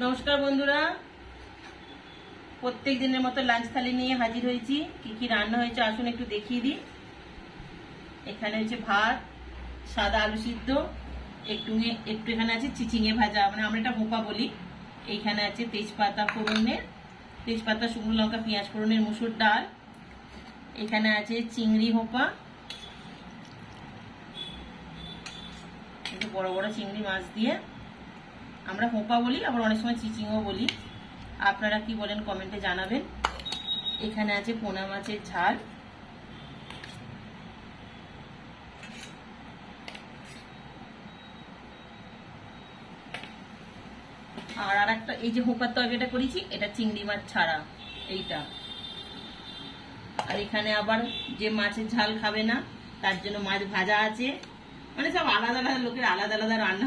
নমস্কার বন্ধুরা, প্রত্যেক দিনের মতো লাঞ্চ থালি নিয়ে হাজির হয়েছি। কি কি রান্না হয়েছে আসুন একটু দেখিয়ে দিই। এখানে হচ্ছে ভাত, সাদা আলু সিদ্ধ, একটু এখানে আছে চিচিঙে ভাজা, মানে আমরা এটা হোপা বলি। এইখানে আছে তেজপাতা শুকনো লঙ্কা পেঁয়াজ ফোড়নের মুসুর ডাল। এখানে আছে চিংড়ি হোপা, একটু বড় বড় চিংড়ি মাছ দিয়ে আমরা হোপা বলি, আবার অনেক সময় চিচিংও বলি। আপনারা কি বলেন কমেন্টে জানাবেন। এখানে আছে পোনা মাছের ঝাল, আর একটা এই যে হোপার তরকারিটা করেছি, এটা চিংড়ি মাছ ছাড়া এইটা। আর এখানে আবার যে মাছের ঝাল খাবে না তার জন্য মাছ ভাজা আছে। মানে সব আলাদা আলাদা লোকের আলাদা আলাদা রান্না।